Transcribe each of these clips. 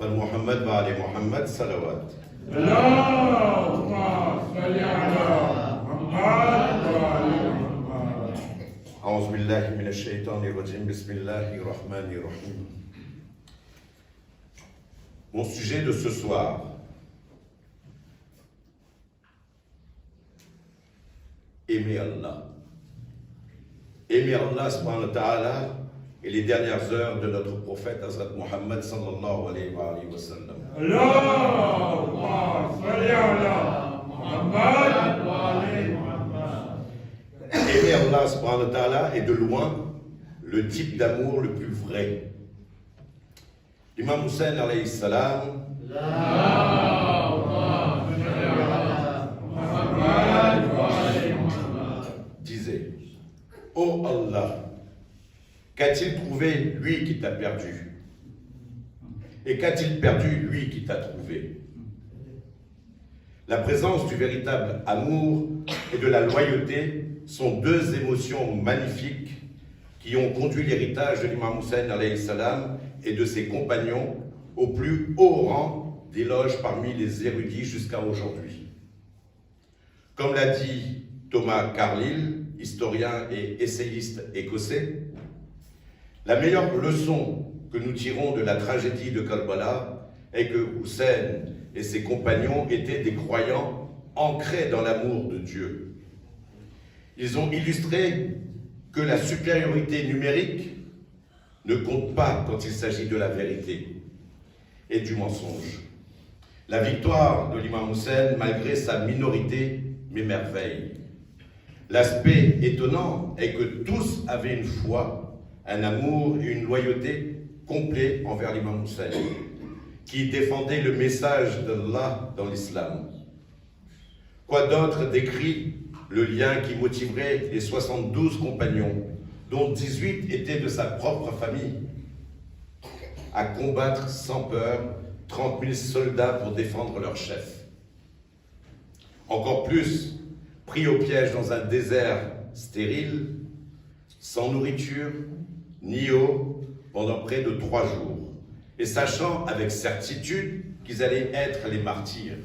فالمحمد وعلى محمد صلوات. اللهم صل على محمد وعلى محمد. أعوذ بالله من الشيطان الرجيم. بسم الله الرحمن الرحيم. Mon sujet de ce soir, aimer Allah. Aimer Allah subhanahu wa ta'ala et les dernières heures de notre prophète Hazrat Muhammad sallallahu alayhi wa sallam. Allahumma salli ala Muhammad wa ali Muhammad. Aimer Allah subhanahu wa ta'ala est de loin le type d'amour le plus vrai. L'imam Hussein alayhi salam disait: Oh Allah, qu'a-t-il trouvé lui qui t'a perdu? Et qu'a-t-il perdu lui qui t'a trouvé? La présence du véritable amour et de la loyauté sont deux émotions magnifiques qui ont conduit l'héritage de l'imam Hussein alayhi salam et de ses compagnons au plus haut rang d'éloges parmi les érudits jusqu'à aujourd'hui. Comme l'a dit Thomas Carlyle, historien et essayiste écossais, la meilleure leçon que nous tirons de la tragédie de Karbala est que Hussein et ses compagnons étaient des croyants ancrés dans l'amour de Dieu. Ils ont illustré que la supériorité numérique ne compte pas quand il s'agit de la vérité et du mensonge. La victoire de l'imam Hussein, malgré sa minorité, m'émerveille. L'aspect étonnant est que tous avaient une foi, un amour et une loyauté complets envers l'imam Hussein, qui défendait le message d'Allah dans l'islam. Quoi d'autre décrit le lien qui motiverait les 72 compagnons, dont 18 étaient de sa propre famille, à combattre sans peur 30 000 soldats pour défendre leur chef. Encore plus, pris au piège dans un désert stérile, sans nourriture, ni eau, pendant près de 3 jours, et sachant avec certitude qu'ils allaient être les martyrs.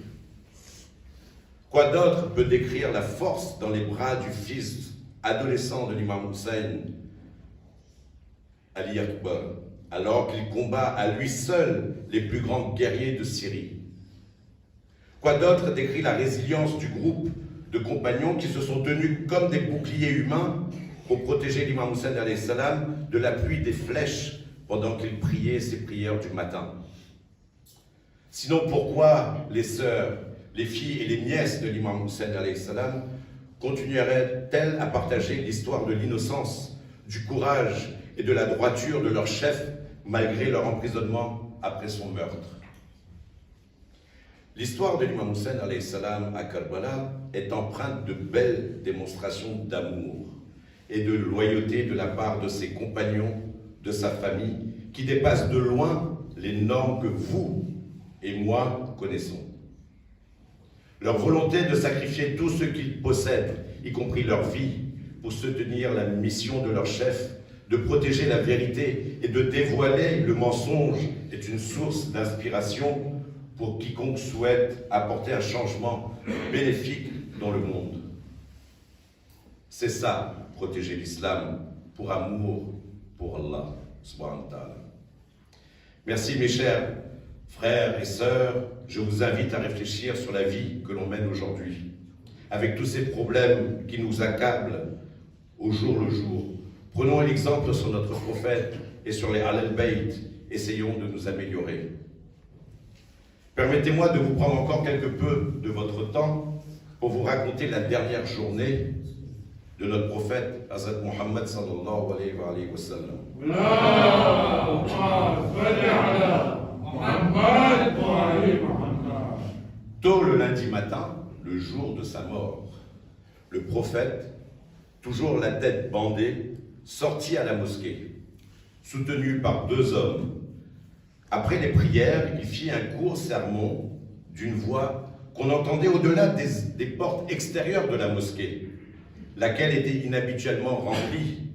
Quoi d'autre peut décrire la force dans les bras du fils adolescent de l'imam Hussein, Ali Akbar, alors qu'il combat à lui seul les plus grands guerriers de Syrie? Quoi d'autre décrit la résilience du groupe de compagnons qui se sont tenus comme des boucliers humains pour protéger l'imam Hussein alayhi salam de la pluie des flèches pendant qu'il priait ses prières du matin? Sinon, pourquoi les sœurs, les filles et les nièces de l'imam Hussein alayhi salam continueraient-elles à partager l'histoire de l'innocence, du courage et de la droiture de leur chef malgré leur emprisonnement après son meurtre? L'histoire de l'imam Hussein alayhi salam à Karbala est empreinte de belles démonstrations d'amour et de loyauté de la part de ses compagnons, de sa famille, qui dépassent de loin les normes que vous et moi connaissons. Leur volonté de sacrifier tout ce qu'ils possèdent, y compris leur vie, pour soutenir la mission de leur chef, de protéger la vérité et de dévoiler le mensonge est une source d'inspiration pour quiconque souhaite apporter un changement bénéfique dans le monde. C'est ça, protéger l'islam pour amour pour Allah subhanahu wa ta'ala. Merci mes chers frères et sœurs, je vous invite à réfléchir sur la vie que l'on mène aujourd'hui, avec tous ces problèmes qui nous accablent au jour le jour. Prenons l'exemple sur notre prophète et sur les Ahl al-Bayt, essayons de nous améliorer. Permettez-moi de vous prendre encore quelque peu de votre temps pour vous raconter la dernière journée de notre prophète Hazrat Muhammad sallallahu alayhi wa sallam. Tôt le lundi matin, le jour de sa mort, le prophète, toujours la tête bandée, sortit à la mosquée, soutenu par 2 hommes. Après les prières, il fit un court sermon d'une voix qu'on entendait au-delà des portes extérieures de la mosquée, laquelle était inhabituellement remplie,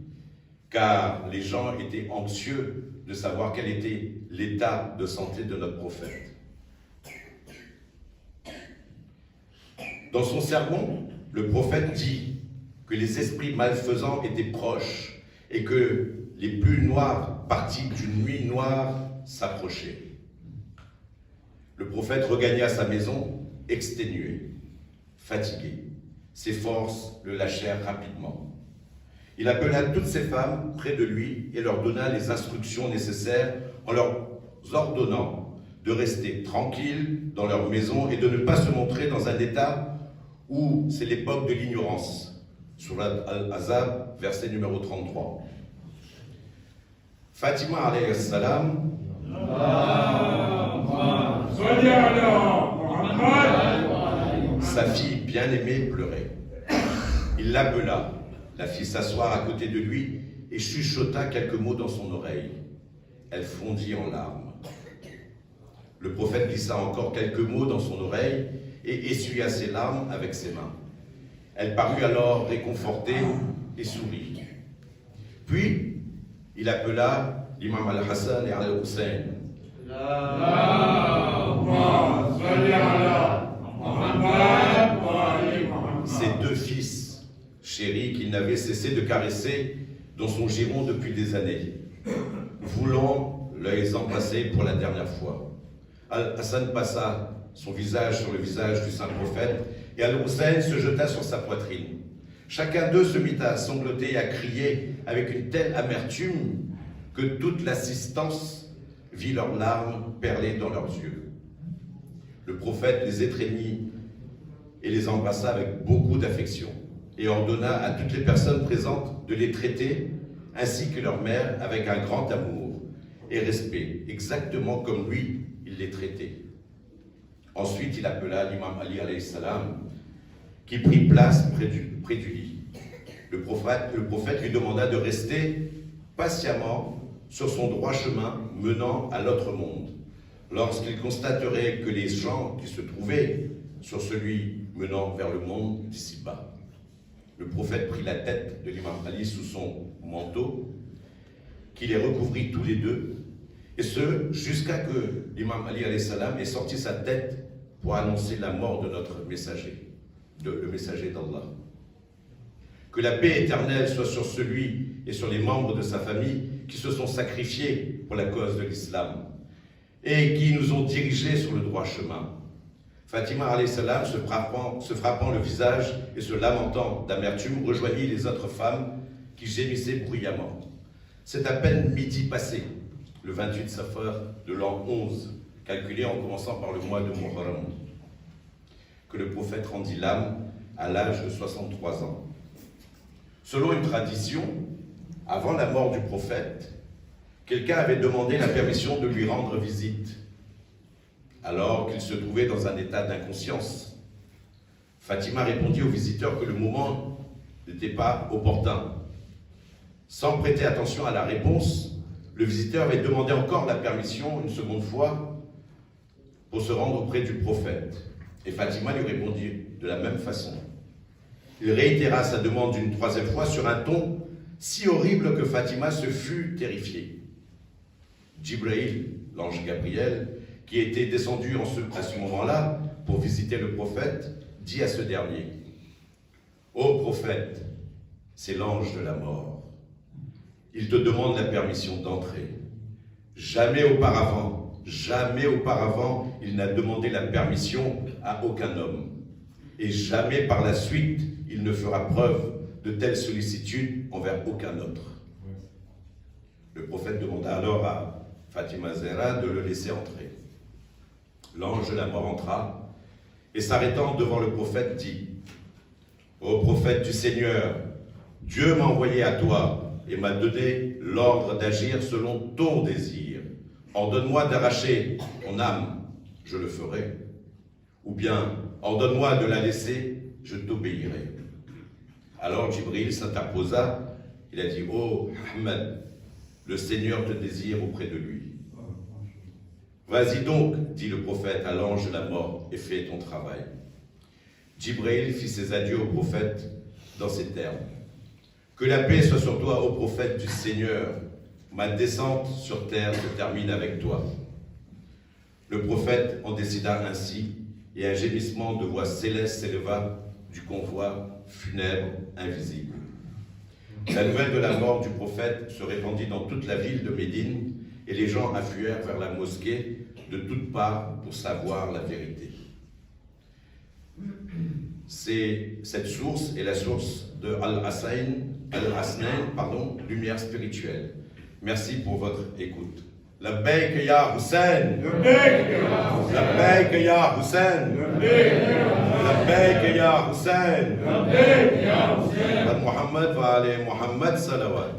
car les gens étaient anxieux de savoir quel était l'état de santé de notre prophète. Dans son sermon, le prophète dit que les esprits malfaisants étaient proches et que les plus noires parties d'une nuit noire s'approchaient. Le prophète regagna sa maison exténué, fatigué. Ses forces le lâchèrent rapidement. Il appela toutes ses femmes près de lui et leur donna les instructions nécessaires en leur ordonnant de rester tranquilles dans leur maison et de ne pas se montrer dans un état où c'est l'époque de l'ignorance. Surat Al-Ahzab, verset numéro 33. Fatima alayhi salam, sa fille bien-aimée pleurait. Il l'appela, la fit s'asseoir à côté de lui et chuchota quelques mots dans son oreille. Elle fondit en larmes. Le prophète glissa encore quelques mots dans son oreille et essuya ses larmes avec ses mains. Elle parut alors réconfortée et sourit. Puis, il appela l'imam al-Hassan et al-Hussein. Ses deux fils, chéris qu'il n'avait cessé de caresser dans son giron depuis des années, voulant les embrasser pour la dernière fois. Al-Hassan passa son visage sur le visage du saint prophète et Al-Hussein se jeta sur sa poitrine. Chacun d'eux se mit à sangloter et à crier avec une telle amertume que toute l'assistance vit leurs larmes perler dans leurs yeux. Le prophète les étreignit et les embrassa avec beaucoup d'affection et ordonna à toutes les personnes présentes de les traiter ainsi que leur mère avec un grand amour et respect, exactement comme lui il les traitait. Ensuite, il appela l'imam Ali alayhi salam, qui prit place près du lit. Le prophète lui demanda de rester patiemment sur son droit chemin menant à l'autre monde. Lorsqu'il constaterait que les gens qui se trouvaient sur celui menant vers le monde d'ici-bas. Le prophète prit la tête de l'imam Ali sous son manteau, qui les recouvrit tous les deux, et ce, jusqu'à que l'imam Ali alayhi salam ait sorti sa tête pour annoncer la mort de notre messager, le messager d'Allah. Que la paix éternelle soit sur celui et sur les membres de sa famille qui se sont sacrifiés pour la cause de l'islam et qui nous ont dirigés sur le droit chemin. Fatima alayhi salam, se frappant le visage et se lamentant d'amertume, rejoignit les autres femmes qui gémissaient bruyamment. C'est à peine midi passé, le 28 Safar de l'an 11, calculé en commençant par le mois de Muharram, que le prophète rendit l'âme à l'âge de 63 ans. Selon une tradition, avant la mort du prophète, quelqu'un avait demandé la permission de lui rendre visite, alors qu'il se trouvait dans un état d'inconscience. Fatima répondit au visiteur que le moment n'était pas opportun. Sans prêter attention à la réponse, le visiteur avait demandé encore la permission une seconde fois pour se rendre auprès du prophète. Et Fatima lui répondit de la même façon. Il réitéra sa demande une troisième fois sur un ton si horrible que Fatima se fut terrifiée. Jibril, l'ange Gabriel, qui était descendu à ce moment-là pour visiter le prophète, dit à ce dernier: « Ô prophète, c'est l'ange de la mort. Il te demande la permission d'entrer. Jamais auparavant, il n'a demandé la permission à aucun homme. Et jamais par la suite, il ne fera preuve de telle sollicitude envers aucun autre. » Le prophète demanda alors à Fatima Zahra de le laisser entrer. L'ange de la mort entra et s'arrêtant devant le prophète dit: « Ô prophète du Seigneur, Dieu m'a envoyé à toi et m'a donné l'ordre d'agir selon ton désir. Ordonne-moi d'arracher ton âme, je le ferai. Ou bien, ordonne-moi de la laisser, je t'obéirai. » Alors Jibril s'interposa, il a dit: « Oh Ahmed, le Seigneur te désire auprès de lui. » « Vas-y donc, dit le prophète à l'ange de la mort, et fais ton travail. » Jibril fit ses adieux au prophète dans ces termes. Que la paix soit sur toi, ô prophète du Seigneur. Ma descente sur terre se termine avec toi. Le prophète en décida ainsi, et un gémissement de voix céleste s'éleva du convoi funèbre invisible. La nouvelle de la mort du prophète se répandit dans toute la ville de Médine, et les gens affluèrent vers la mosquée de toutes parts pour savoir la vérité. Cette source est la source de Al-Hasnain, lumière spirituelle. Merci pour votre écoute. Labbaik ya Hussein. Labbaik ya Hussein. Labbaik ya Hussein. Muhammad wa ali Muhammad salawat.